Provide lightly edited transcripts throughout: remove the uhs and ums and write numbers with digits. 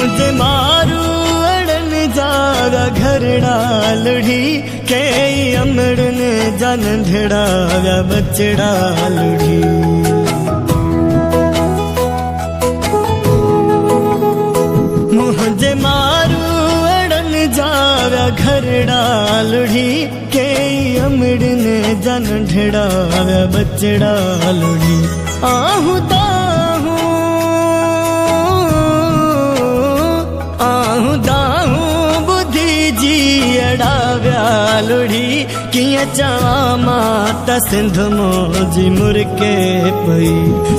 मुझे मारू अड़न जागा घरड़ा लुढ़ी के अमड़न जन ढड़ाव्या बचड़ा लुढ़ी। मुझे मारू अड़न जागा घरड़ा लुढ़ी के अमड़न जन ढड़ाव्या बचड़ा लुढ़ी। आहू दाहू बुद्धि जी अड़ाव्या लुढ़ी किया चावा माता सिंध मोजी मुरके पई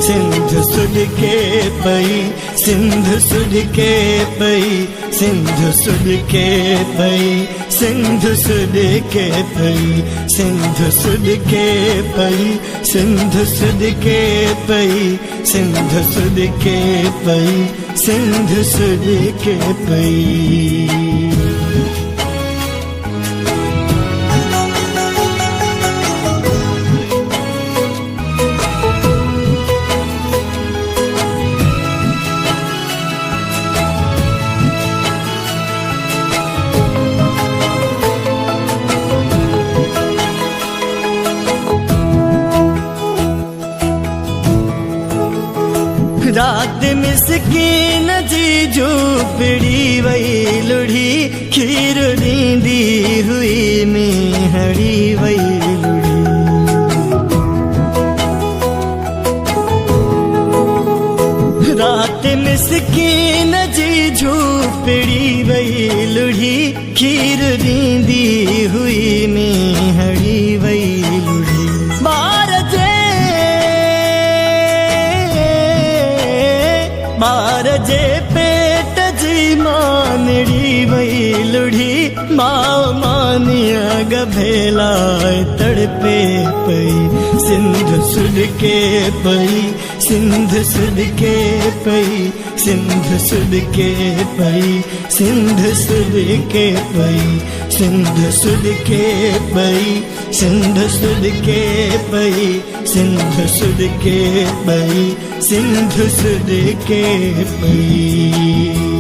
सिंध सुध के पई सिंध सुध के पई सिंध सुध के पई सिंध सुध के पई सिंध सुध के पई सिंध सुध के पई सिंध सुध के पई सिंध सुध के पई। रात मिसकीन जी झूपड़ी वही लुढ़ी खीर दींदी हुई मेहड़ी वही लुढ़ी। रात मिसकीन जी झूपड़ी वही लुढ़ी खीर दींदी हुई मेहड़ी वही लुढ़ी। बार जे पेट जी मानड़ी वही लुढ़ी माँ मानिया गभेला तड़पे पई सिंध सुध के पई सिंध सुध के पई सिंध सुध के पई सिंध सुध के पई सिंध सुध के पई सिंध सुध के पई सिंध सुध के पई सिंध सुध के पई।